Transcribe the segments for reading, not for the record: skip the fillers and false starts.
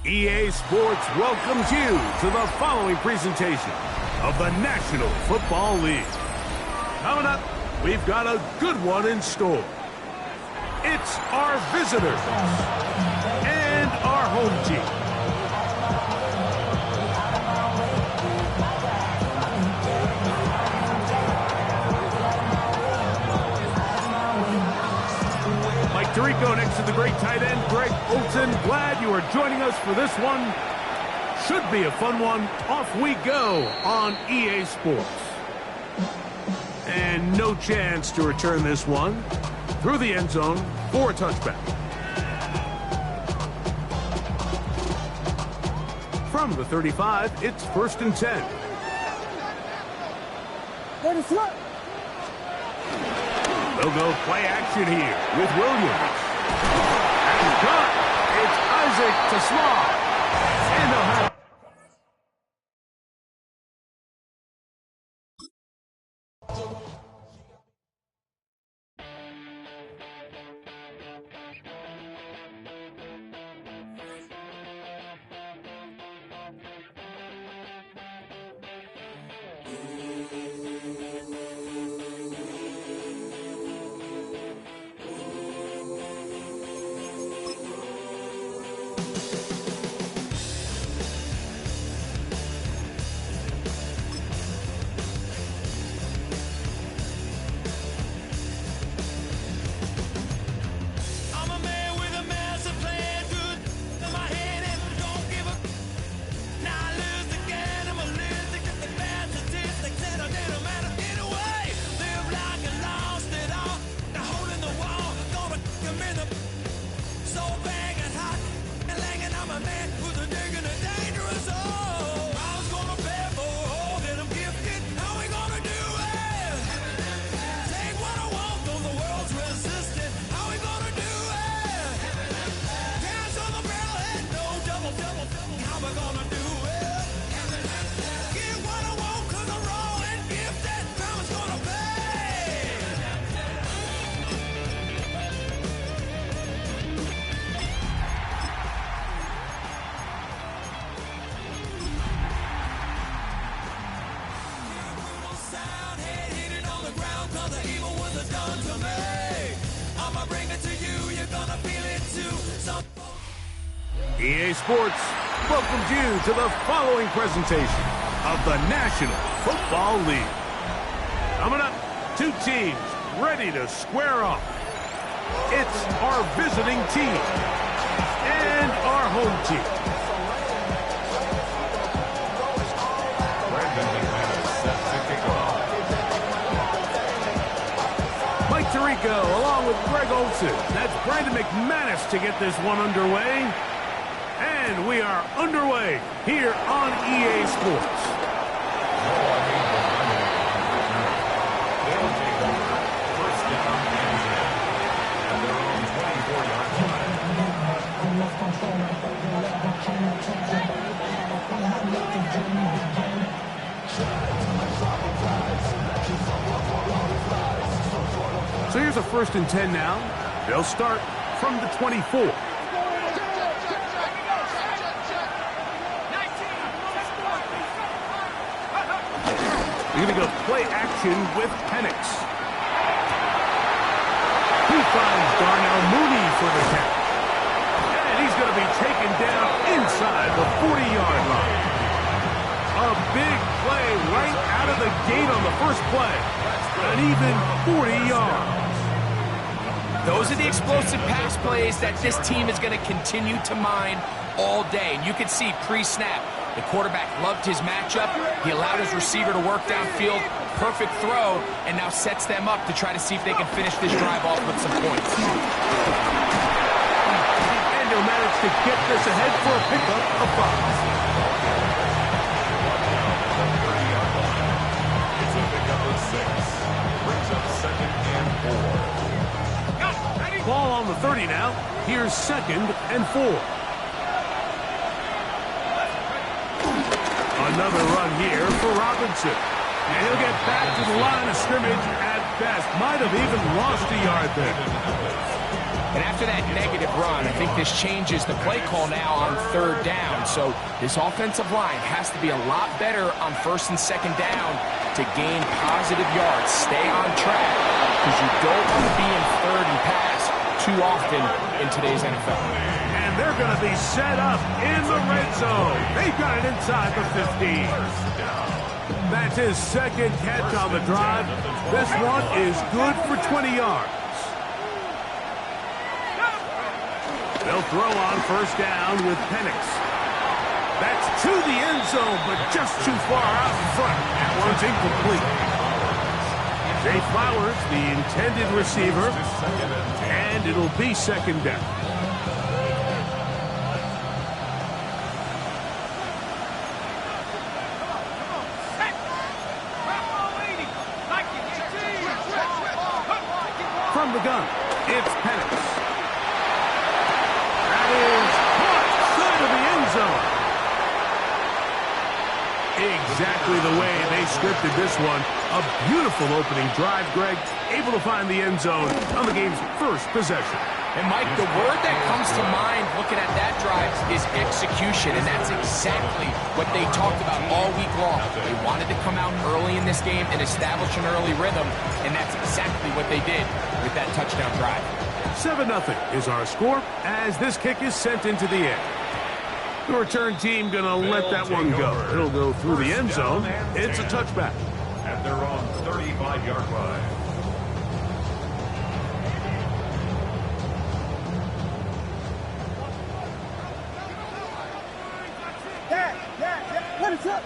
EA Sports welcomes you to the following presentation of the National Football League. Coming up, we've got a good one in store. It's our visitors and our home team. Mike Tirico next to the great tight end, Greg Olsen. Glad you are joining us for this one. Should be a fun one. Off we go on EA Sports. And no chance to return this one through the end zone for a touchback. From the 35, it's 1st and 10. They'll go play action here with Williams. And cut. It's Isaac to Small. And they'll have EA Sports welcomes you to the following presentation of the National Football League. Coming up, two teams ready to square off. It's our visiting team and our home team. Mike Tirico along with Greg Olsen. That's Brandon McManus to get this one underway. And we are underway here on EA Sports. So here's a 1st and 10 now. They'll start from the 24. You're going to go play action with Penix. He finds Darnell Mooney for the catch. And he's going to be taken down inside the 40-yard line. A big play right out of the gate on the first play. An even 40 yards. Those are the explosive pass plays that this team is going to continue to mine all day. And you can see pre-snap, the quarterback loved his matchup. He allowed his receiver to work downfield. Perfect throw, and now sets them up to try to see if they can finish this drive off with some points. And he'll manage to get this ahead for a pickup of 5. It's a pickup of 6. Brings up 2nd and 4. Ball on the 30 now. Here's 2nd and 4. Another run here for Robinson. And he'll get back to the line of scrimmage at best. Might have even lost a yard there. And after that negative run, I think this changes the play call now on third down. So this offensive line has to be a lot better on first and second down to gain positive yards. Stay on track, because you don't want to be in third and pass too often in today's NFL. And they're going to be set up in the red zone. They've got it inside the 15. That's his second catch on the drive. This one is good for 20 yards. They'll throw on first down with Penix. That's to the end zone, but just too far out in front. That one's incomplete. Zay Flowers, the intended receiver, and it'll be second down. From the gun, it's Penix. That is caught side of the end zone. Exactly the way they scripted this one. A beautiful opening drive, Greg. Able to find the end zone on the game's first possession. And, Mike, the word that comes to mind looking at that drive is execution, and that's exactly what they talked about all week long. They wanted to come out early in this game and establish an early rhythm, and that's exactly what they did with that touchdown drive. 7-0 is our score as this kick is sent into the air. The return team going to let that one go. It'll go through the end zone. It's a touchback. At their own 35-yard line. What is up?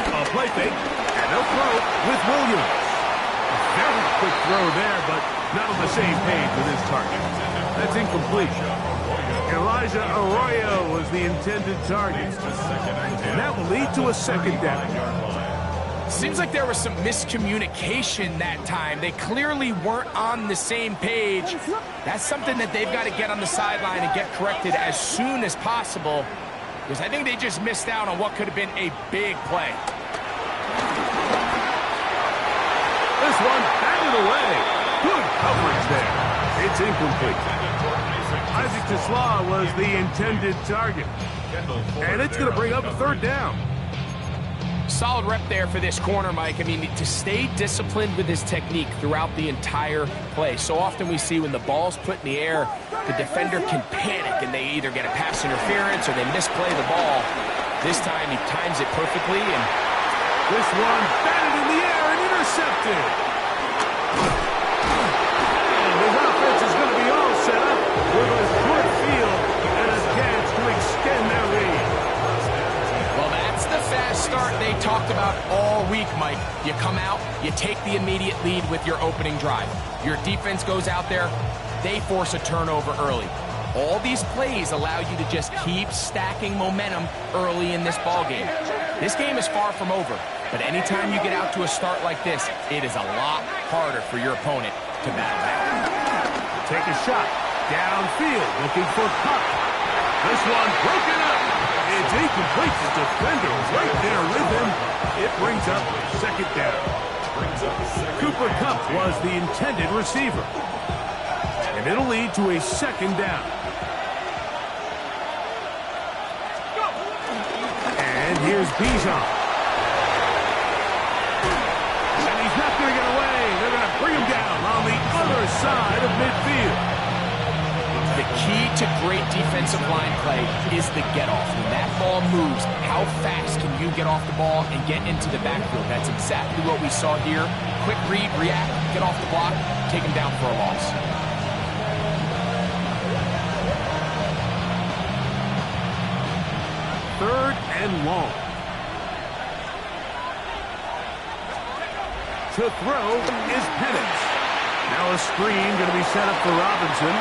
A play fake, and they'll throw with Williams. A very quick throw there, but not on the same page with his target. That's incomplete. Elijah Arroyo was the intended target. And that will lead to a second down. Seems like there was some miscommunication that time. They clearly weren't on the same page. That's something that they've got to get on the sideline and get corrected as soon as possible, because I think they just missed out on what could have been a big play. This one batted away. Good coverage there. It's incomplete. Isaac TeSlaa was the intended target. And it's going to bring up a third down. Solid rep there for this corner, Mike. I mean, to stay disciplined with his technique throughout the entire play. So often we see when the ball's put in the air, the defender can panic and they either get a pass interference or they misplay the ball. This time he times it perfectly, and this one batted in the air and intercepted. And his offense is going to be all set up with a short field and a chance to extend their lead. Well, that's the fast start they talked about all week, Mike. You come out, you take the immediate lead with your opening drive. Your defense goes out there, they force a turnover early. All these plays allow you to just keep stacking momentum early in this ballgame. This game is far from over, but anytime you get out to a start like this, it is a lot harder for your opponent to battle back. Take a shot. Downfield, looking for Kupp. This one broken up. It's incomplete. The defender right there with him. It brings up second down. Cooper Kupp was the intended receiver. And it'll lead to a second down. And here's Bijan. And he's not going to get away. They're going to bring him down on the other side of midfield. The key to great defensive line play is the get-off. When that ball moves, how fast can you get off the ball and get into the backfield? That's exactly what we saw here. Quick read, react, get off the block, take him down for a loss. Third and long. To throw is Penix. Now a screen going to be set up for Robinson.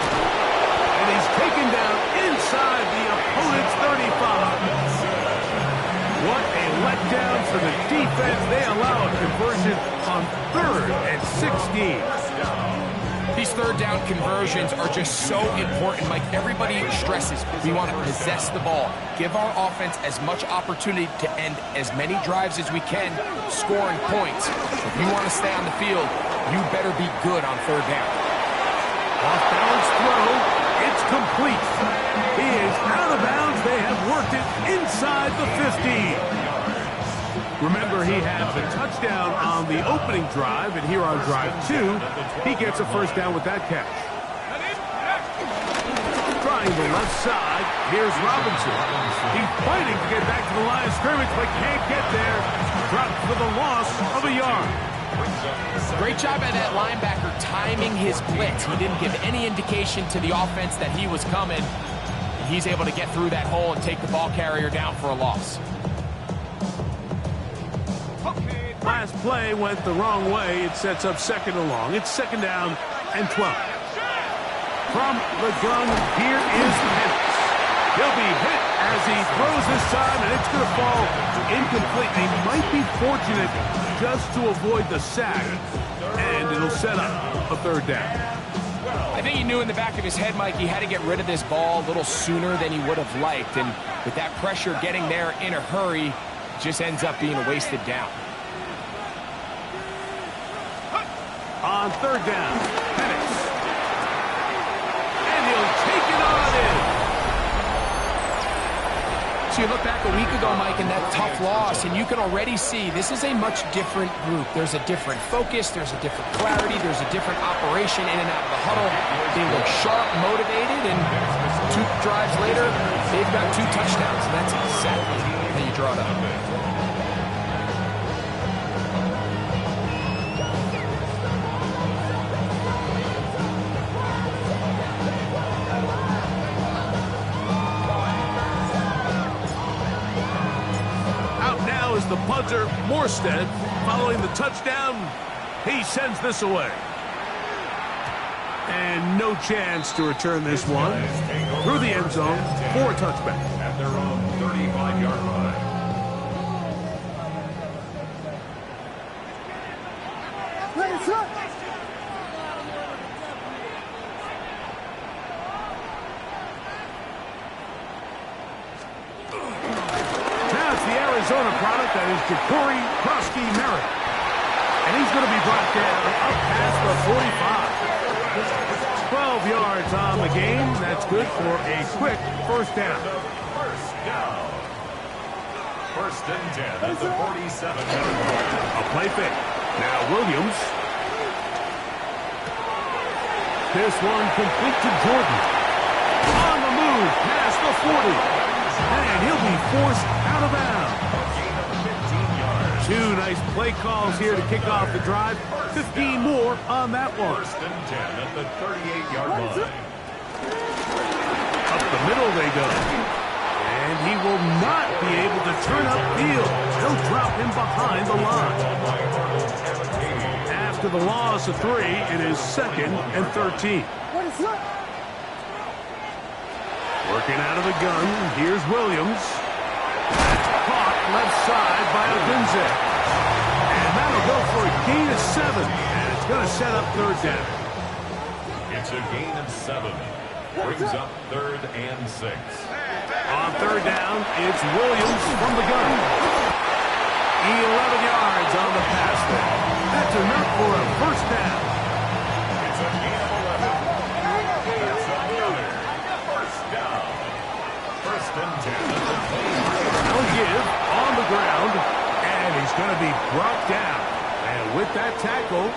And he's taken down inside the opponent's 35. What a letdown for the defense. They allow a conversion on 3rd and 16. These third down conversions are just so important. Like everybody stresses, we want to possess the ball, give our offense as much opportunity to end as many drives as we can, scoring points. If you want to stay on the field, You better be good on third down. Off-balance throw. It's complete. He is out of bounds. They have worked it inside the 50. Remember, he had the touchdown on the opening drive, and here on drive 2, he gets a first down with that catch. Trying the left side, here's Robinson. He's fighting to get back to the line of scrimmage, but can't get there. Dropped for the loss of a yard. Great job by that linebacker timing his blitz. He didn't give any indication to the offense that he was coming. And he's able to get through that hole and take the ball carrier down for a loss. Last play went the wrong way. It sets up second and long. It's second down and 12. From the gun, here is Penix. He'll be hit as he throws this time, and it's going to fall incomplete. He might be fortunate just to avoid the sack, and it'll set up a third down. I think he knew in the back of his head, Mike, he had to get rid of this ball a little sooner than he would have liked, and with that pressure getting there in a hurry, it just ends up being a wasted down. On third down, Penix. And he'll take it on in. So you look back a week ago, Mike, in that tough loss, and you can already see this is a much different group. There's a different focus, there's a different clarity, there's a different operation in and out of the huddle. They look sharp, motivated, and 2 drives later, they've got 2 touchdowns, and that's exactly how you draw it up. The punter, Morstead, following the touchdown, he sends this away. And no chance to return this one through the end zone for a touchback. At their own 35-yard line. Arizona product, that is Ja'Cory Krosky-Merritt. And he's going to be brought down up past the 45. 12 yards on the game. That's good for a quick first down. First and 10 at the 47-yard line. A play fake. Now Williams. This one complete to Jordan. On the move past the 40. And he'll be forced out of bounds. 2 nice play calls here to kick off the drive. 15 more on that one. First and 10 at the 38-yard line. Up the middle they go. And he will not be able to turn upfield. They'll drop him behind the line. After the loss of 3, it is second and 13. Working out of the gun, here's Williams. Caught left side by Odunze. And that'll go for a gain of 7. And it's going to set up third down. It's a gain of 7. Brings up third and 6. On third down, it's Williams from the gun. 11 yards on the pass there. That's enough for a first down. It's a gain of 11. That's another first down. First and 10. They'll give on the ground, and he's going to be brought down. And with that tackle,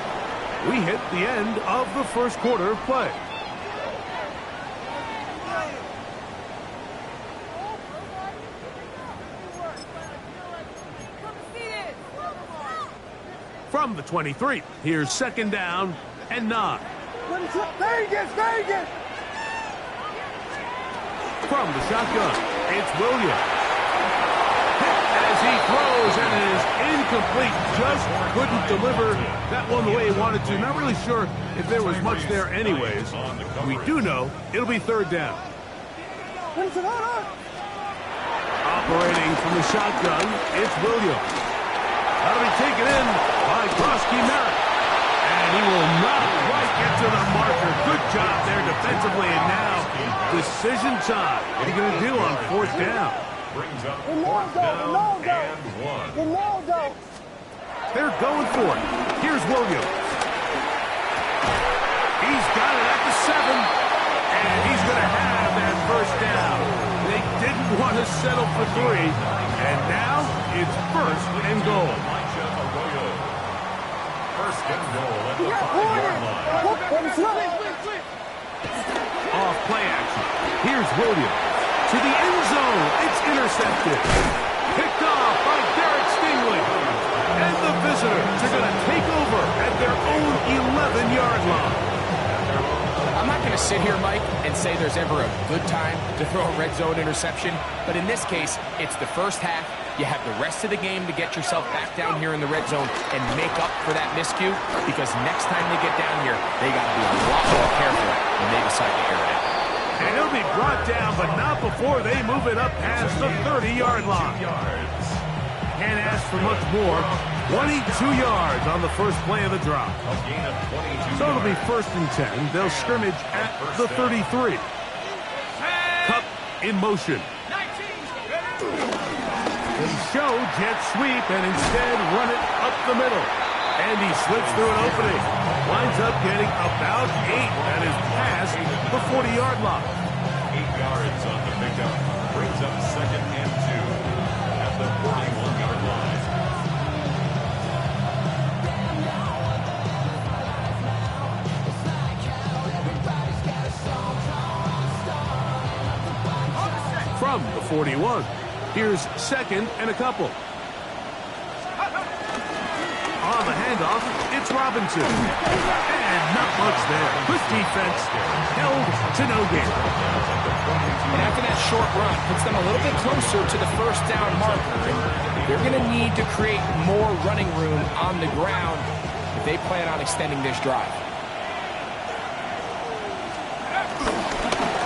we hit the end of the first quarter of play. From the 23, here's second down and 9. Vegas! From the shotgun, it's Williams. As he throws, and it is incomplete. Just couldn't deliver that one the way he wanted to. Not really sure if there was much there anyways. We do know it'll be third down. Operating from the shotgun, it's Williams. That'll be taken in by Krosky-Merritt. And he will not quite get to the marker. Good job there defensively, and now decision time. What are you going to do on fourth down? Brings up fourth down and 1. They're going for it. Here's Williams. 7. And he's going to have that first down. They didn't want to settle for 3. And now it's first and goal. First and goal at the 5-yard line. Off play action. Here's Williams. To the end zone. It's intercepted. Picked off by Derek Stingley. And the visitors are going to take over at their own 11-yard line. I'm not going to sit here, Mike, and say there's ever a good time to throw a red zone interception, but in this case, it's the first half. You have the rest of the game to get yourself back down here in the red zone and make up for that miscue, because next time they get down here, they got to be a lot more careful when they decide to air it out. And it'll be brought down, but not before they move it up past the 30-yard line. Can't ask for much more. 22 yards on the first play of the drive. So it'll be first and 10. They'll scrimmage at the 33. Kupp in motion. They show jet sweep and instead run it up the middle. And he slips through an opening. Winds up getting about 8. That is past the 40-yard line. 8 yards on the pickup. Brings up second and 2 at the 41-yard line. From the 41, here's second and a couple. On the handoff, it's Robinson. And not much there. Good defense, held to no gain. And after that short run, puts them a little bit closer to the first down marker. They're going to need to create more running room on the ground if they plan on extending this drive.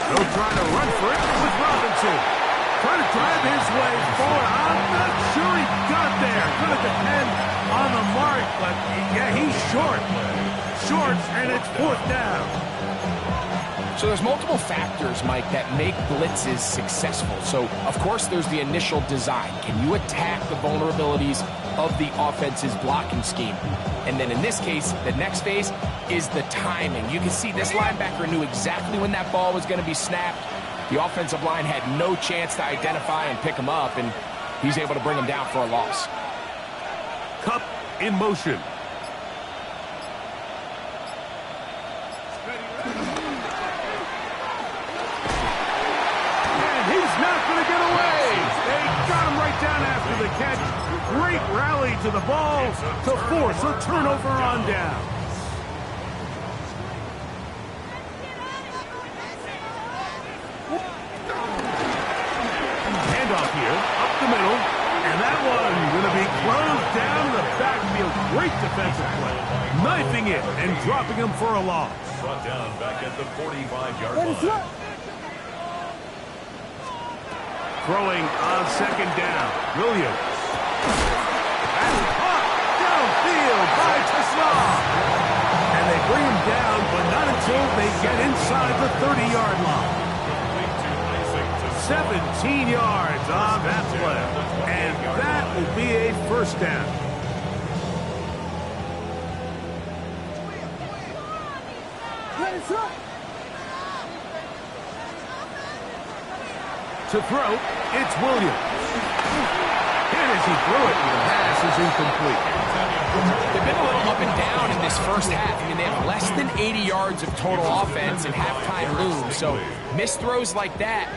They'll try to run for it with Robinson. Trying to drive his way forward. I'm not sure he got there. Going to depend on the mark, but yeah, he's short. Shorts, and it's fourth down. So there's multiple factors, Mike, that make blitzes successful. So, of course, there's the initial design. Can you attack the vulnerabilities of the offense's blocking scheme? And then in this case, the next phase is the timing. You can see this linebacker knew exactly when that ball was going to be snapped. The offensive line had no chance to identify and pick him up, and he's able to bring him down for a loss. Kupp in motion. And he's not going to get away. They got him right down after the catch. Great rally to the ball to force a turnover on down. Handoff here, up the middle, and that one going to be closed down in the backfield. Great defensive play, knifing it and dropping him for a loss. Brought down back at the 45-yard line. Throwing on second down, Williams. And caught downfield by Tesla. And they bring him down, but not until they get inside the 30-yard line. 17 yards on that play. And that will be a first down. To throw, it's Williams. And as he threw it, the pass is incomplete. They've been a little up and down in this first half. I mean, they have less than 80 yards of total offense and halftime looms. So missed throws like that,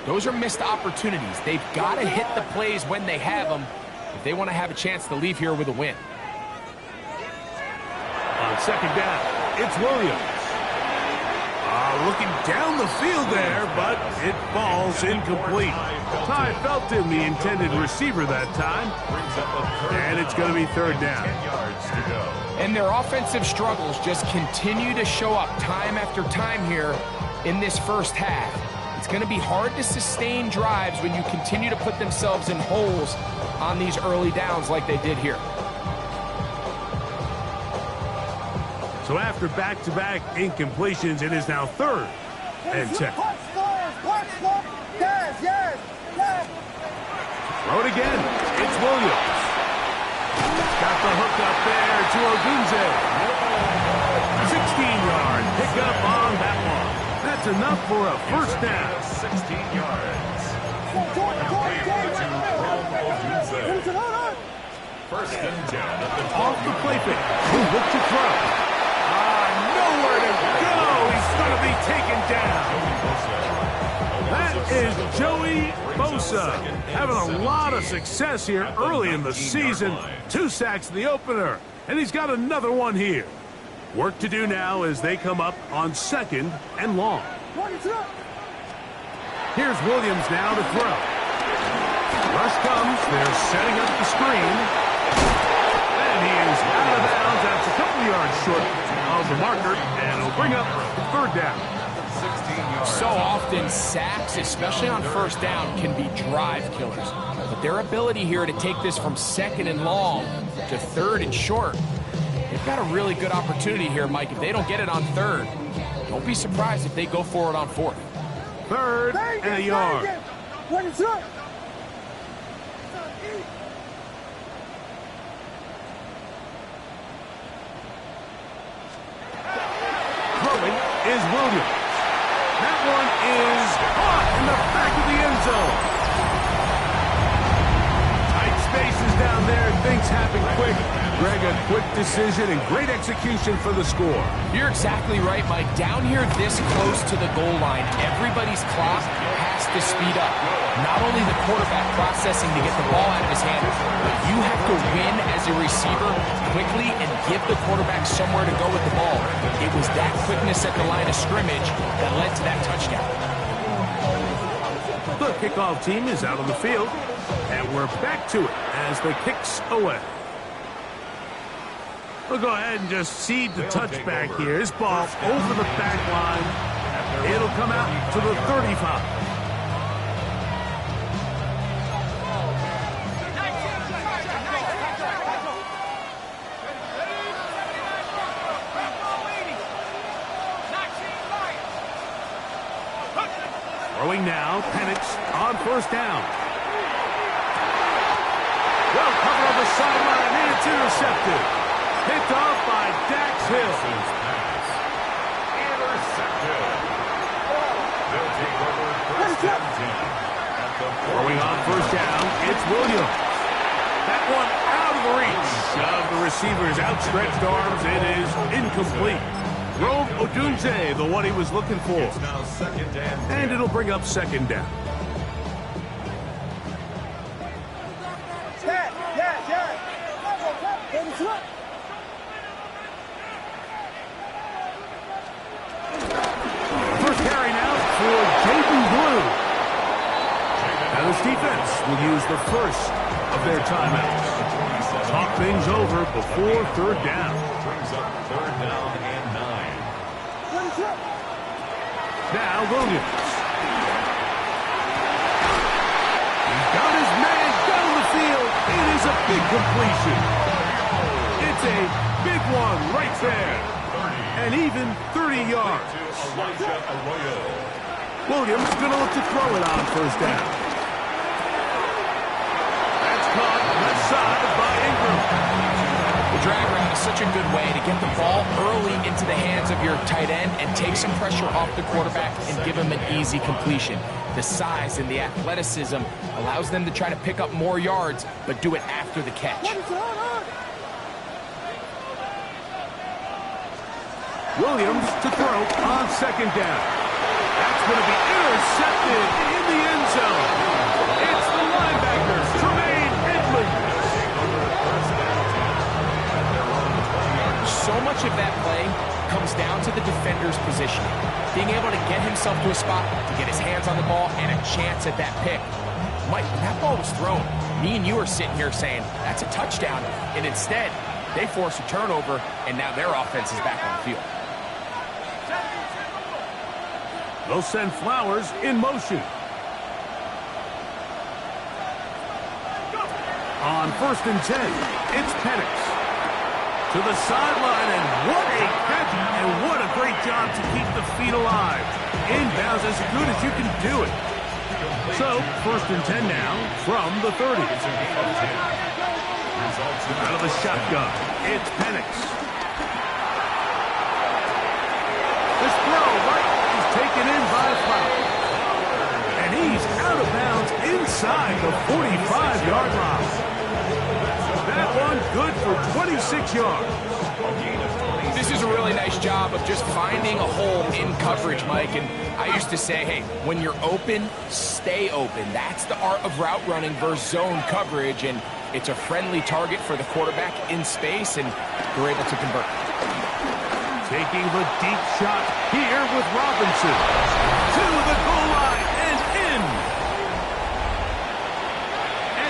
those are missed opportunities. They've got to hit the plays when they have them if they want to have a chance to leave here with a win. On second down, it's Williams. Looking down the field there, but it falls incomplete. Ty Felton, the intended receiver that time. And it's going to be third down. And their offensive struggles just continue to show up time after time here in this first half. It's going to be hard to sustain drives when you continue to put themselves in holes on these early downs like they did here. So after back-to-back incompletions, it is now third and 10. Throw it again. It's Williams. Got the hook up there to Ogunze. 6 16-yard pickup on that one. That's enough for a first down. 16 yards. First and 10 at the 12. Off the play fake. He'll look to throw. Nowhere to go. He's going to be taken down. That is Joey Bosa having a lot of success here early in the season. 2 sacks in the opener, and he's got another one here. Work to do now as they come up on 2nd and long. Here's Williams now to throw. Rush comes. They're setting up the screen. And he is out of bounds. That's a couple yards short of the marker, and it'll bring up 3rd down. So often, sacks, especially on first down, can be drive killers. But their ability here to take this from 2nd and long to 3rd and short, they've got a really good opportunity here, Mike. If they don't get it on 3rd, don't be surprised if they go for it on 4th. 3rd and a yard. Throwing is Williams. That one is caught in the back of the end zone. Tight spaces down there. Things happen quick. Greg, a quick decision and great execution for the score. You're exactly right, Mike. Down here this close to the goal line, everybody's clock has to speed up. Not only the quarterback processing to get the ball out of his hand, but you have to win as a receiver quickly and give the quarterback somewhere to go with the ball. It was that quickness at the line of scrimmage that led to that touchdown. The kickoff team is out on the field, and we're back to it as the kick's away. We'll go ahead and just cede the touchback here. This ball over the back line. It'll come out to the 35. Throwing now, Penix on first down. Well covered on the sideline, and it's intercepted. Picked off by Dax Hill. Intercepted. They'll take over first and 10. Throwing on first down, it's Williams. That one out of the reach of the receiver's outstretched arms. It is incomplete. Rome Odunze, the one he was looking for. It's now 2nd and 10. And it'll bring up 2nd down. First carry now for Jaden Blue. Now this defense will use the first of their timeouts. Talk things over before 3rd down. Brings up 3rd down and 9. Now Williams. He's got his man down the field. It is a big completion. It's a big one right there. And even 30 yards. Williams going to look to throw it on first down. That's caught left side by Ingram. The drag route is such a good way to get the ball early into the hands of your tight end and take some pressure off the quarterback and give him an easy completion. The size and the athleticism allows them to try to pick up more yards, but do it after the catch. Williams to throw on 2nd down. That's going to be intercepted in the end zone. It's the linebacker, Tremaine Edmonds. So much of that play comes down to the defender's positioning. Being able to get himself to a spot, to get his hands on the ball, and a chance at that pick. Mike, when that ball was thrown, me and you are sitting here saying, that's a touchdown. And instead, they force a turnover, and now their offense is back on the field. They'll send Flowers in motion. On 1st and 10, it's Penix. To the sideline, and what a catch, and what a great job to keep the feet alive. Inbounds as good as you can do it. So, 1st and 10 now from the 30. Out of the shotgun, it's Penix. throw right is taken in by Flowers. And he's out of bounds inside the 45-yard line. That one good for 26 yards. This is a really nice job of just finding a hole in coverage, Mike. And I used to say, hey, when you're open, stay open. That's the art of route running versus zone coverage. And it's a friendly target for the quarterback in space, and we're able to convert. Taking the deep shot here with Robinson. To the goal line and in.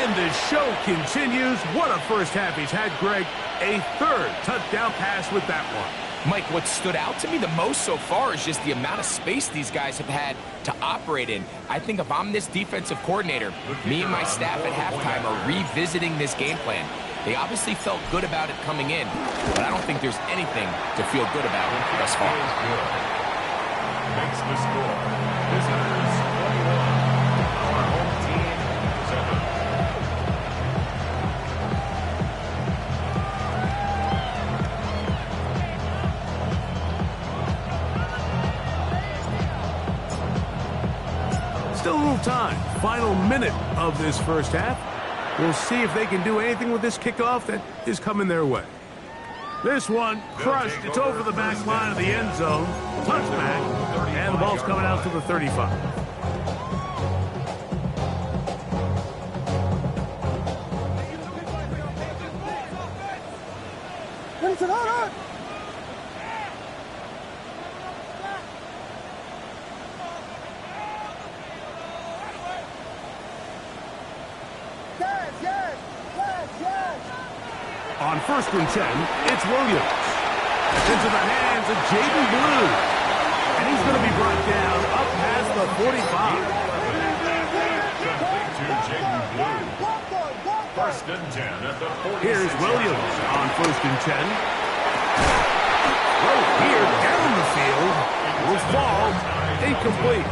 And the show continues. What a first half he's had, Greg. A third touchdown pass with that one. Mike, what stood out to me the most so far is just the amount of space these guys have had to operate in. I think if I'm this defensive coordinator, me and my staff at halftime are revisiting this game plan. They obviously felt good about it coming in, but I don't think there's anything to feel good about thus far. Makes the score. Visitors 21. Our home team 7. Still a little time. Final minute of this first half. We'll see if they can do anything with this kickoff that is coming their way. This one crushed. It's over the back line of the end zone. Touchback. And the ball's coming out to the 35. On 1st and 10, it's Williams. Into the hands of Jaden Blue. And he's going to be brought down up past the 45. Complete to Jaden Blue. 1st and 10 at the 46. Here's Williams on 1st and 10. Right here down the field. Will fall incomplete.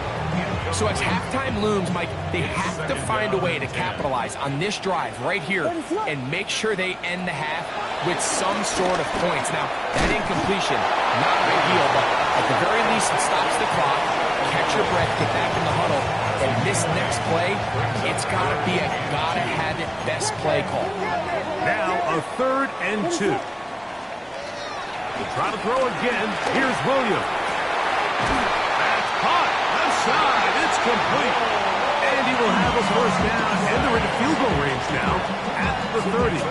So as halftime looms, Mike, they have to find a way to capitalize on this drive right here and make sure they end the half with some sort of points. Now, that incompletion, not ideal, but at the very least, it stops the clock. Catch your breath, get back in the huddle, and this next play, it's got to be a gotta-have-it best play call. Now a 3rd and 2. Try to throw again. Here's Williams. That's caught. Left side. It's complete. And he will have a first down. And they're in field goal range now at the 30.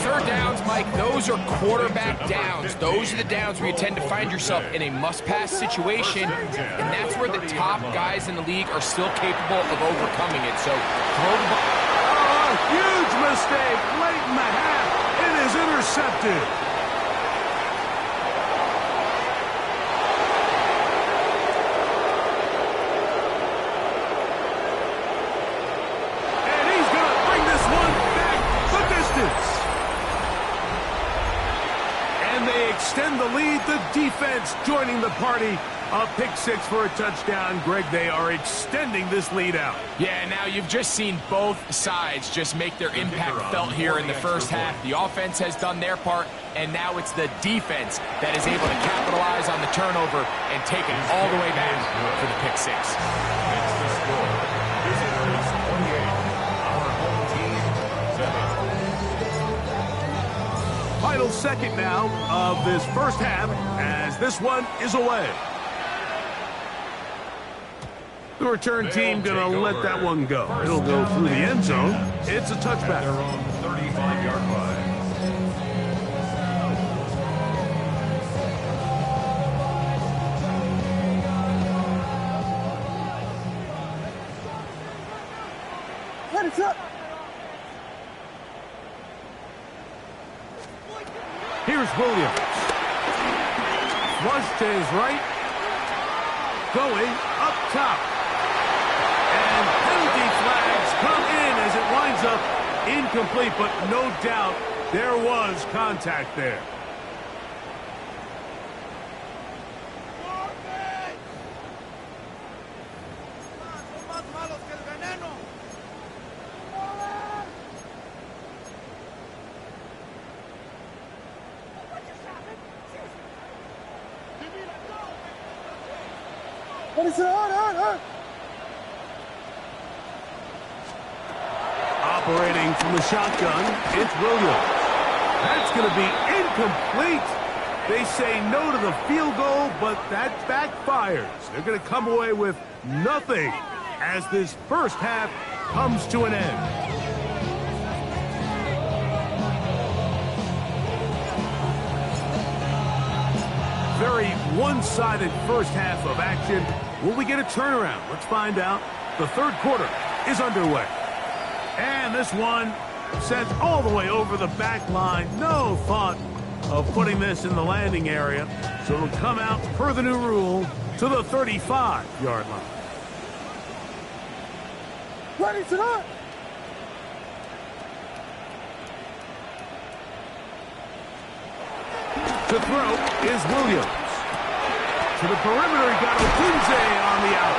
3rd downs, Mike, those are quarterback downs. Those are the downs where you tend to find yourself in a must-pass situation, and that's where the top guys in the league are still capable of overcoming it. So throw the ball. Oh, huge mistake late in the half. It is intercepted. Extend the lead. The defense joining the party. A pick 6 for a touchdown. Greg, they are extending this lead out. Yeah, now you've just seen both sides just make their impact felt here in the first half. The offense has done their part, and now it's the defense that is able to capitalize on the turnover and take it all the way back for the pick 6. Makes the score. Visitors 28. Our home team 7. Final second now of this first half as this one is away. The return team going to let that one go. It'll go through the end zone. It's a touchback. Their own 35-yard line. It's up. Here's Williams. Flush to his right. Going up top. And penalty flags come in as it winds up incomplete, but no doubt there was contact there. Operating from the shotgun, it's Williams. That's going to be incomplete. They say no to the field goal, but that backfires. They're going to come away with nothing as this first half comes to an end. Very one-sided first half of action. Will we get a turnaround? Let's find out. The third quarter is underway. And this one sent all the way over the back line. No thought of putting this in the landing area. So it'll come out per the new rule to the 35-yard line. Ready to run. To throw is Williams. To the perimeter, he got Odunze on the out.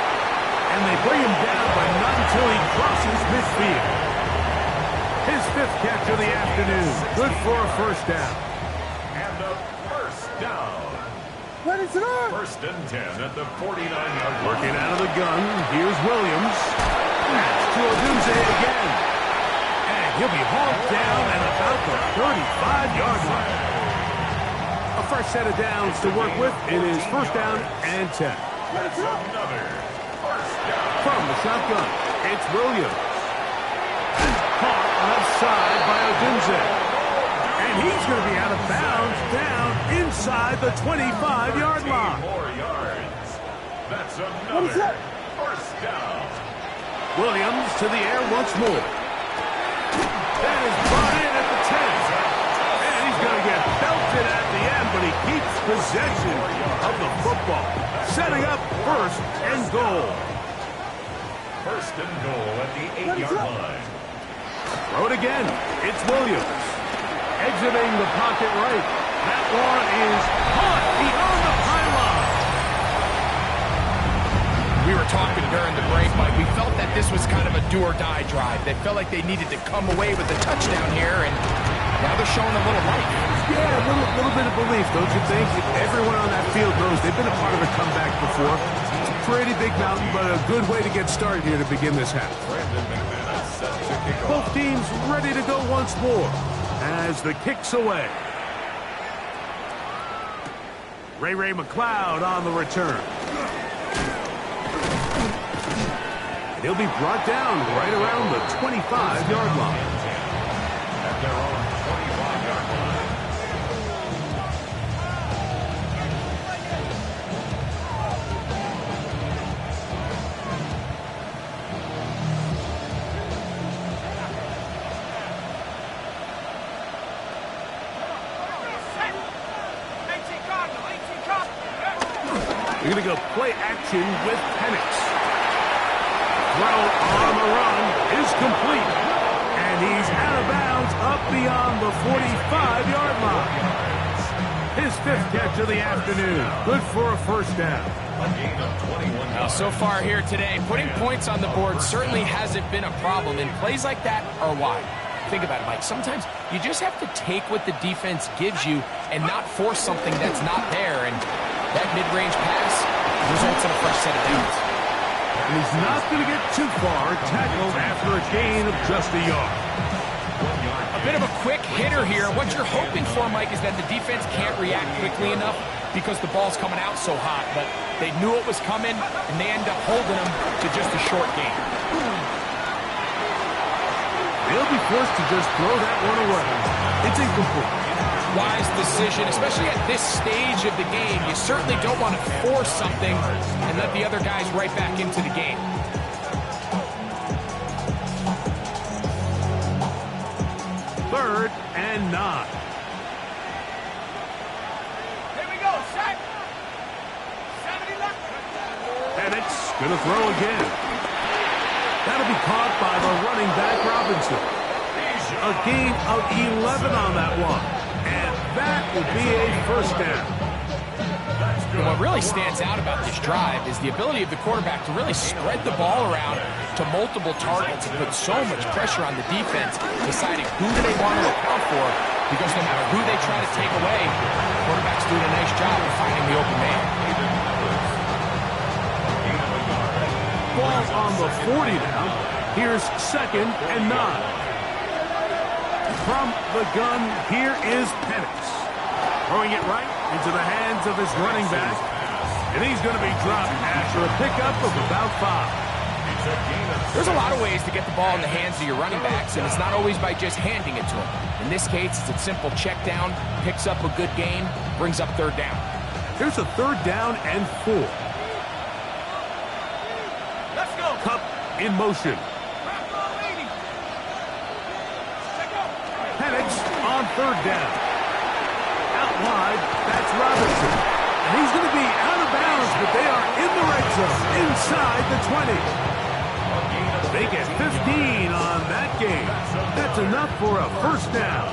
And they bring him down, but not until he crosses midfield. His fifth catch of the afternoon. Good for a first down. And a first down. Ready to run. First and 10 at the 49-yard line. Working out of the gun, here's Williams. That's to Odunze again. And he'll be hauled down at about the 35-yard line. A fresh set of downs to work with. It is first down and 10. That's another first down. From the shotgun, it's Williams. Caught left side by Odunze. And he's going to be out of bounds down inside the 25-yard line. 13 more yards. That's another first down. Williams to the air once more. That is brought in at the 10. And he's going to get belted at the end, but he keeps possession of the football. Setting up first and goal. First and goal at the 8-yard line. Throw it again. It's Williams. Exiting the pocket right. That one is caught beyond the pylon. We were talking during the break, Mike. We felt that this was kind of a do-or-die drive. They felt like they needed to come away with a touchdown here, and now they're showing a little life. Yeah, a little bit of belief, don't you think? Everyone on that field knows they've been a part of a comeback before. It's a pretty big mountain, but a good way to get started here to begin this half. Brandon McManus set to kick off. Both teams ready to go once more as the kick's away. Ray McLeod on the return. He'll be brought down right around the 25-yard line. At their own 25-yard line. We're going to go play action with Penix. Throw on the run is complete. And he's out of bounds up beyond the 45-yard line. His fifth catch of the afternoon. Good for a first down. A gain of 21 Now, yards. so far here today, putting points on the board certainly hasn't been a problem, and plays like that are why. Think about it, Mike. Sometimes you just have to take what the defense gives you and not force something that's not there, and that mid-range pass results in a fresh set of downs. And he's not going to get too far. Tackled after a gain of just a yard. A bit of a quick hitter here. What you're hoping for, Mike, is that the defense can't react quickly enough because the ball's coming out so hot. But they knew it was coming, and they end up holding them to just a short gain. They'll be forced to just throw that one away. It's incomplete. Wise decision, especially at this stage of the game. You certainly don't want to force something and let the other guys right back into the game. Third and 9. Here we go, set. 70 left. Penix going to throw again. That'll be caught by the running back Robinson. A gain of 11 on that one. And that will be a first down. And what really stands out about this drive is the ability of the quarterback to really spread the ball around to multiple targets and put so much pressure on the defense, deciding who do they want to account for, because no matter who they try to take away, the quarterback's doing a nice job of finding the open man. ball on the 40 now. Here's 2nd and 9. From the gun, here is Penix. Throwing it right into the hands of his running back. And he's going to be dropped after a pickup of about 5. There's a lot of ways to get the ball in the hands of your running backs, and it's not always by just handing it to them. In this case, it's a simple check down, picks up a good gain, brings up 3rd down. Here's a 3rd down and 4. Let's go. Kupp in motion. Penix on 3rd down. Out wide, that's Robinson. And he's going to be out of bounds, but they are in the red zone, inside the 20. They get 15 on that game. That's enough for a 1st down.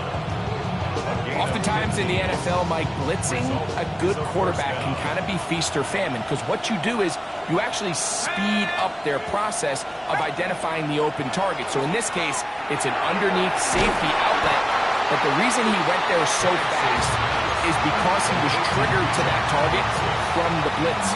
Oftentimes in the NFL, Mike, blitzing a good quarterback can kind of be feast or famine, because what you do is you actually speed up their process of identifying the open target. So in this case, it's an underneath safety outlet, but the reason he went there so fast is because he was triggered to that target from the blitz.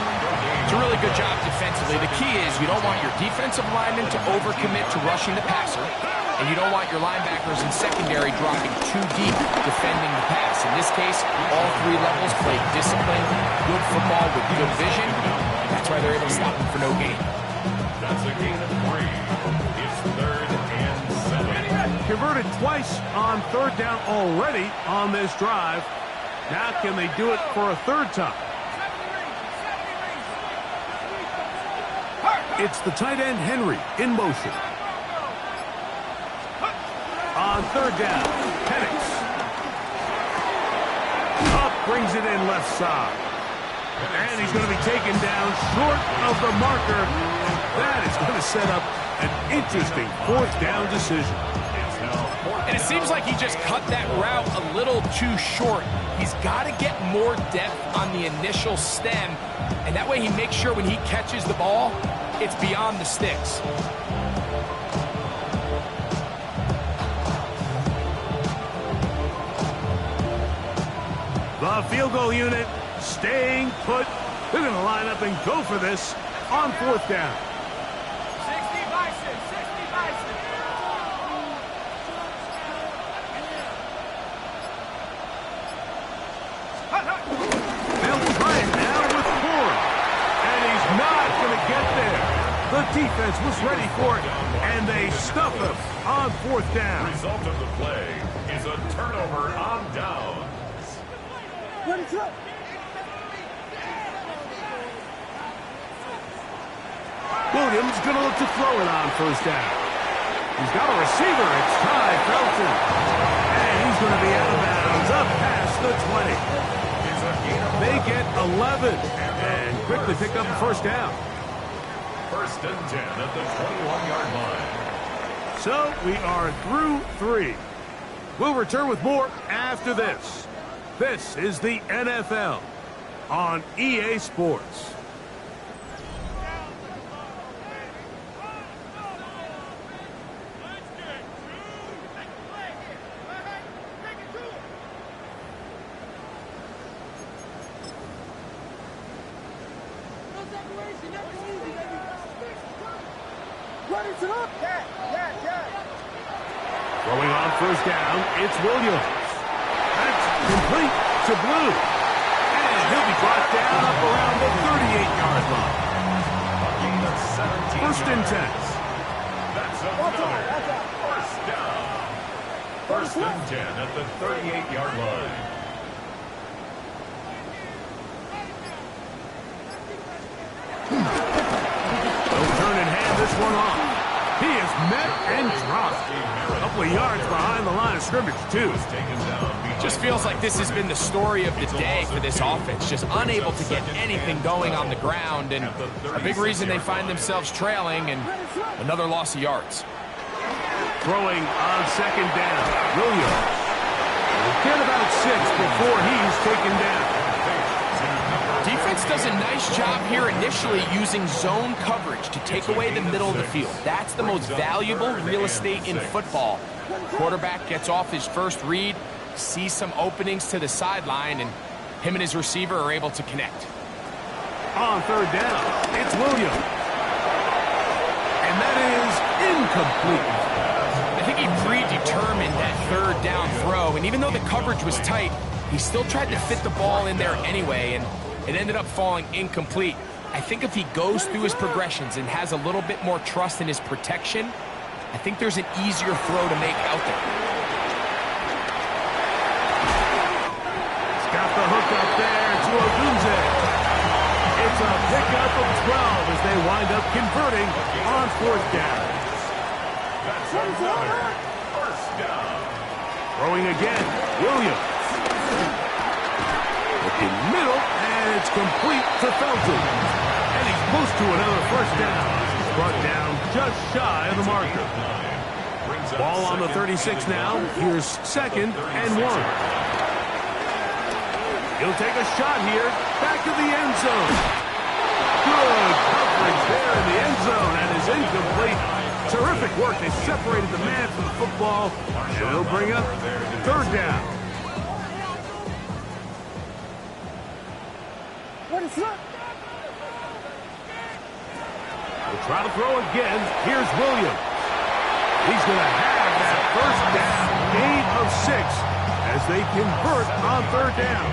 It's a really good job defensively. The key is you don't want your defensive linemen to overcommit to rushing the passer, and you don't want your linebackers in secondary dropping too deep defending the pass. In this case, all 3 levels played disciplined, good football with good vision. That's why they're able to stop him for no gain. That's a gain of 3. It's 3rd and 7. Converted twice on 3rd down already on this drive. Now can they do it for a 3rd time? It's the tight end Henry in motion. On 3rd down, Penix. Up, brings it in left side. And he's going to be taken down short of the marker. That is going to set up an interesting 4th down decision. And it seems like he just cut that route a little too short. He's got to get more depth on the initial stem, and that way he makes sure when he catches the ball, it's beyond the sticks. The field goal unit staying put. They're going to line up and go for this on 4th down. 60 Bison, 60 Bison. They'll try it now with Ford. And he's not going to get there. The defense was ready for it, and they stuff him on 4th down. Result of the play is a turnover on downs. Ready to up. Williams going to look to throw it on 1st down. He's got a receiver. It's Ty Felton. And he's going to be out of bounds up past the 20. They get 11 and quickly pick up a 1st down. 1st and 10 at the 21-yard line. So we are through 3. We'll return with more after this. This is the NFL on EA Sports. Throwing on 1st down, it's Williams. That's complete to Blue. And he'll be brought down up around the 38-yard line. 1st and 10. That's another 1st down. 1st and 10 at the 38-yard line. They'll turn and hand this one off. He is met and dropped. A couple of yards behind the line of scrimmage, too. Just feels like this has been the story of the day for this offense. Just unable to get anything going on the ground, and a big reason they find themselves trailing, and another loss of yards. Throwing on 2nd down, Williams. We'll get about 6 before he's taken down. Defense does a nice job here initially using zone coverage to take away the middle of the field. That's the most valuable real estate in football. Quarterback gets off his first read, sees some openings to the sideline, and him and his receiver are able to connect. On 3rd down, it's Williams. And that is incomplete. I think he predetermined that third down throw, and even though the coverage was tight, he still tried to fit the ball in there anyway, and it ended up falling incomplete. I think if he goes through his progressions and has a little bit more trust in his protection, I think there's an easier throw to make out there. He's got the hook up there to Odunze. It's a pickup of 12 as they wind up converting on fourth down. That's another first down. Throwing again, Williams. Looking middle, and it's complete to Felton. And he's close to another first down. He's brought down just shy of the marker. Ball on the 36 now. Here's 2nd and 1. He'll take a shot here. Back to the end zone. Good coverage there in the end zone, and is incomplete. Terrific work. They separated the man from the football, and it'll bring up third down. What is that? We'll try to throw again. Here's Williams. He's going to have that first down, gain of 6, as they convert on third down.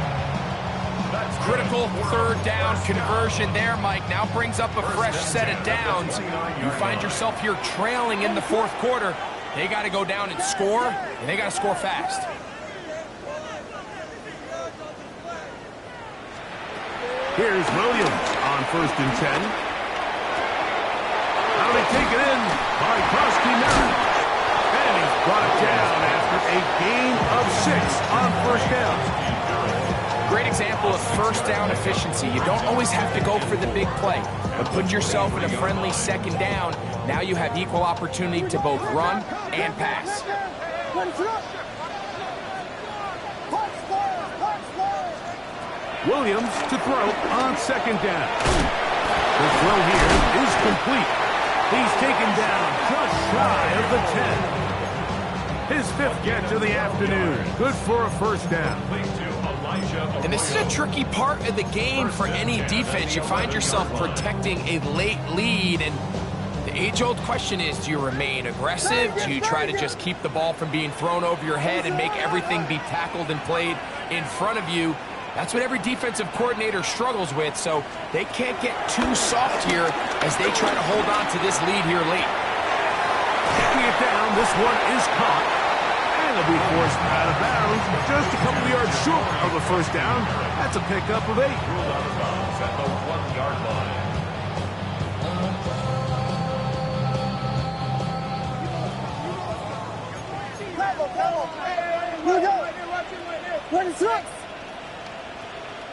Critical third down conversion there, Mike. Now brings up a fresh set of downs. You find yourself here trailing in the fourth quarter. They got to go down and score, and they got to score fast. Here's Williams on 1st and 10. Now they take it in by Krosky Merritt. And he's brought it down after a gain of 6 on first down. Great example of first down efficiency. You don't always have to go for the big play, but put yourself in a friendly 2nd down. Now you have equal opportunity to both run and pass. Williams to throw on 2nd down. The throw here is complete. He's taken down just shy of the 10. His 5th catch of the afternoon. Good for a first down. And this is a tricky part of the game for any defense. You find yourself protecting a late lead, and the age-old question is, do you remain aggressive? Do you try to just keep the ball from being thrown over your head and make everything be tackled and played in front of you? That's what every defensive coordinator struggles with, so they can't get too soft here as they try to hold on to this lead here late. Taking it down, this one is caught. And it'll be forced out of bounds, just a couple yards short of a first down. That's a pickup of 8. Ruled out of bounds at the 1-yard line. What is that?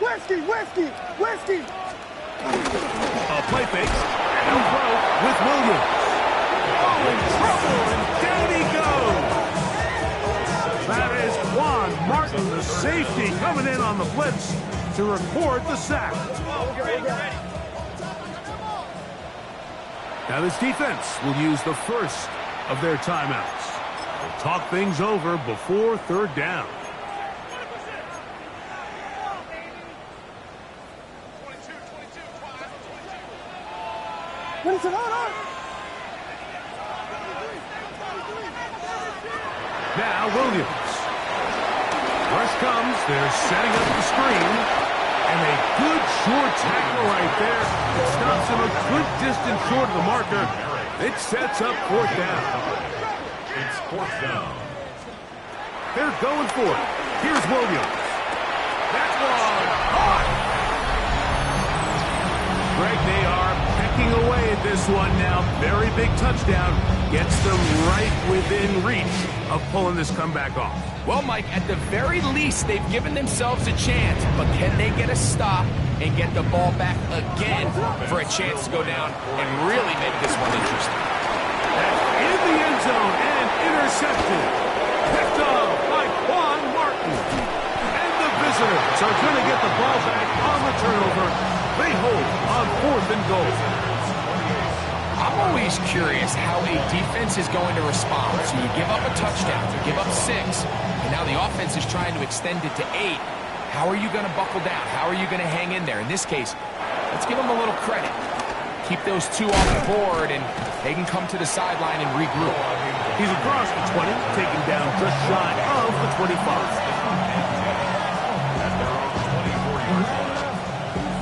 Whiskey! A play fake, and a throw with Williams. Oh, in trouble, and down he goes. That is Juan Martin, the safety, coming in on the blitz to record the sack. Now this defense will use the first of their timeouts. They'll talk things over before third down. What is it on? Now Williams. Rush comes. They're setting up the screen. And a good short tackle right there. It stops him a good distance short of the marker. It sets up fourth down. It's fourth down. They're going for it. Here's Williams. That one caught. Greg, they are pecking away at this one now. Very big touchdown. Gets them right within reach of pulling this comeback off. Well, Mike, at the very least, they've given themselves a chance, but can they get a stop and get the ball back again for a chance to go down and really make this one interesting? That's in the end zone and intercepted. Picked off by Juan Martin. And the visitors are going to get the ball back on the turnover. They hold on 4th and goal. I'm always curious how a defense is going to respond. So you give up a touchdown, you give up 6, and now the offense is trying to extend it to 8. How are you going to buckle down? How are you going to hang in there? In this case, let's give them a little credit. keep those two off the board, and they can come to the sideline and regroup. He's across the 20, taken down just shy of the 25.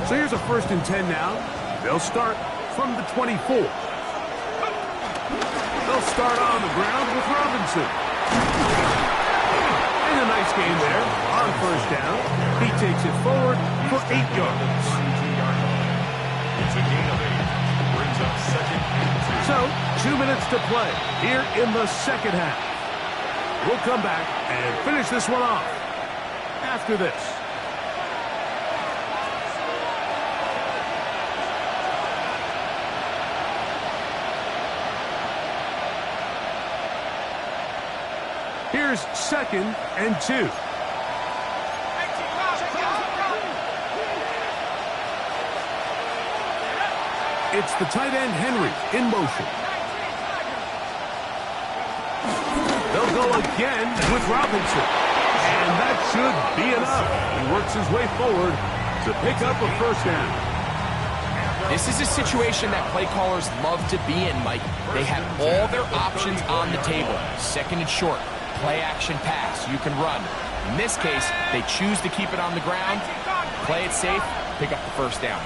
So here's a 1st and 10 now. They'll start from the 24. They'll start on the ground with Robinson. And a nice game there on 1st down. He takes it forward for 8 yards. It's a gain of 8. Brings up 2nd and 2. So, 2 minutes to play here in the 2nd half. We'll come back and finish this one off after this. Here's 2nd and 2. It's the tight end, Henry, in motion. They'll go again with Robinson. And that should be enough. He works his way forward to pick up a 1st down. This is a situation that play callers love to be in, Mike. They have all their options on the table. 2nd and short, play action pass, you can run. In this case, they choose to keep it on the ground, play it safe, pick up the 1st down.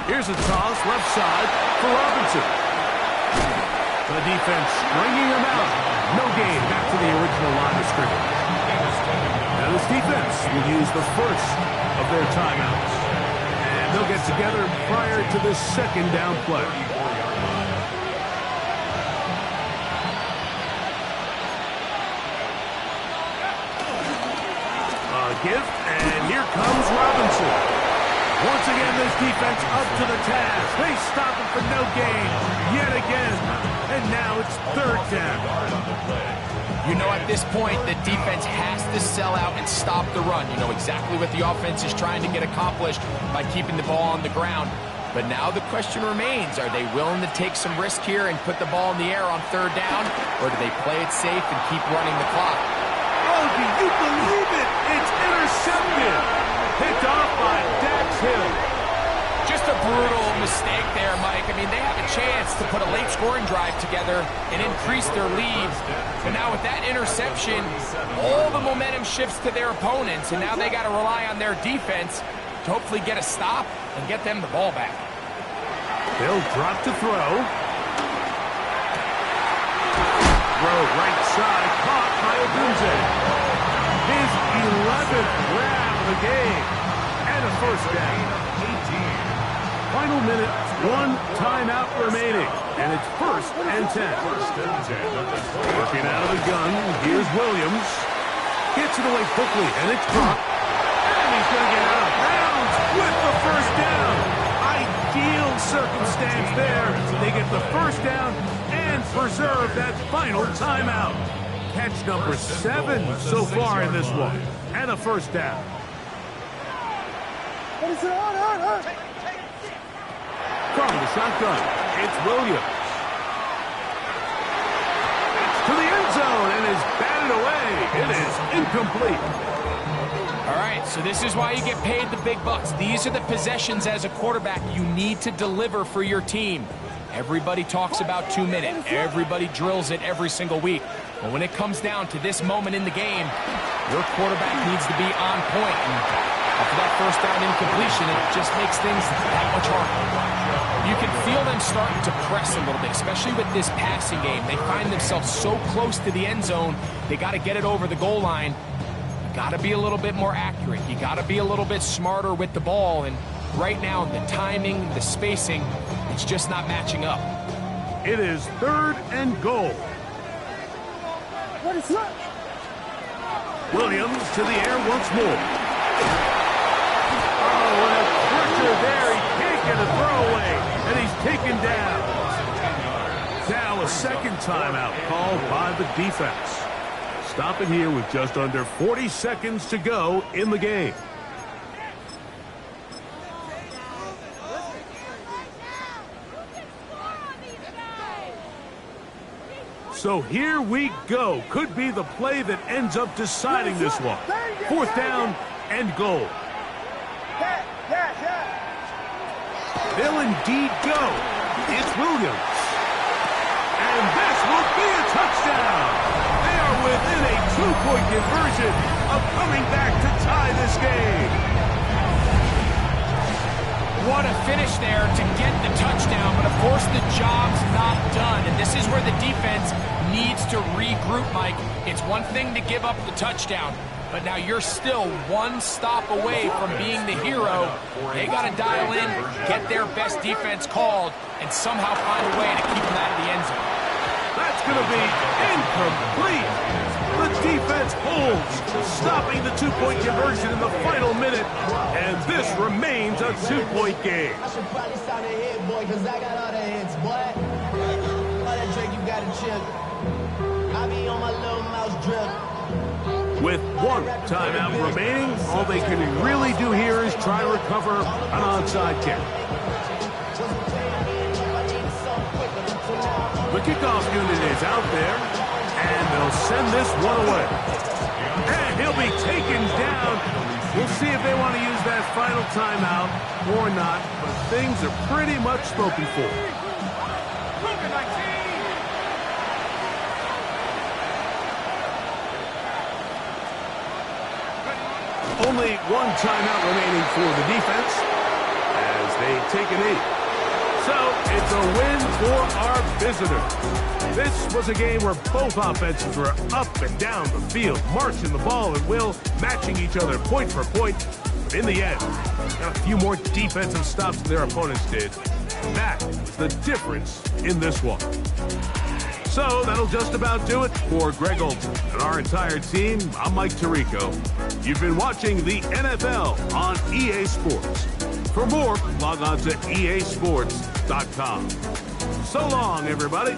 Here's a toss left side for Robinson. The defense stringing him out. No gain back to the original line of scrimmage. Now this defense will use the 1st of their timeouts. And they'll get together prior to this 2nd down play. A gift, and here comes Robinson. Once again, this defense up to the task. They stop him for no gain yet again. And now it's 3rd down. You know, at this point, the defense has to sell out and stop the run. You know exactly what the offense is trying to get accomplished by keeping the ball on the ground. But now the question remains, are they willing to take some risk here and put the ball in the air on 3rd down? Or do they play it safe and keep running the clock? Oh, do you believe it? It's intercepted. Picked off by Dax Hill. Just a brutal mistake there, Mike. I mean, they have a chance to put a late scoring drive together and increase their lead. But now with that interception, all the momentum shifts to their opponents, and now they got to rely on their defense to hopefully get a stop and get them the ball back. They'll drop to throw. Throw right side, caught by Odunze. His 11th grab of the game, and a 1st down. Final minute, 1 timeout remaining, and it's 1st and 10. Working out of the gun, here's Williams. Gets it away quickly, and it's dropped. And he's going to get out of bounds with the 1st down. Ideal circumstance there. They get the 1st down and preserve that final timeout. Catch number 7 so far in this one, and a 1st down. From the shotgun, it's Williams. To the end zone and is batted away. It is incomplete. All right, so this is why you get paid the big bucks. These are the possessions as a quarterback you need to deliver for your team. Everybody talks about 2 minutes. Everybody drills it every single week. But when it comes down to this moment in the game, your quarterback needs to be on point. And after that 1st down incompletion, it just makes things that much harder. You can feel them starting to press a little bit, especially with this passing game. They find themselves so close to the end zone, they got to get it over the goal line. You got to be a little bit more accurate. You got to be a little bit smarter with the ball. And right now, the timing, the spacing, it's just not matching up. It is 3rd and goal. Williams to the air once more. Oh, and a pressure there. He can't get a throwaway, and he's taken down. Now a 2nd timeout called by the defense. Stop it here with just under 40 seconds to go in the game. So here we go. Could be the play that ends up deciding this one. 4th down and goal. They'll indeed go. It's Williams. And this will be a touchdown. They are within a 2-point conversion of coming back to tie this game. What a finish there to get the touchdown, but of course the job's not done. And this is where the defense needs to regroup, Mike. It's one thing to give up the touchdown, but now you're still one stop away from being the hero. They got to dial in, get their best defense called, and somehow find a way to keep them out of the end zone. That's going to be incomplete. The defense holds, stopping the 2-point conversion in the final minute, and this remains a 2-point game. I should probably sign a hit, boy, because I got all the hits, boy. All that drink, you got a chip. I be on my little mouse drip. With 1 timeout remaining, all they can really do here is try to recover an onside kick. The kickoff unit is out there, and they'll send this one away. And he'll be taken down. We'll see if they want to use that final timeout or not, but things are pretty much spoken for. Only 1 timeout remaining for the defense as they take a knee. So it's a win for our visitors. This was a game where both offenses were up and down the field, marching the ball at will, matching each other point for point. But in the end, got a few more defensive stops than their opponents did. That was the difference in this one. So that'll just about do it for Greg Olsen and our entire team. I'm Mike Tirico. You've been watching the NFL on EA Sports. For more, log on to easports.com. So long, everybody.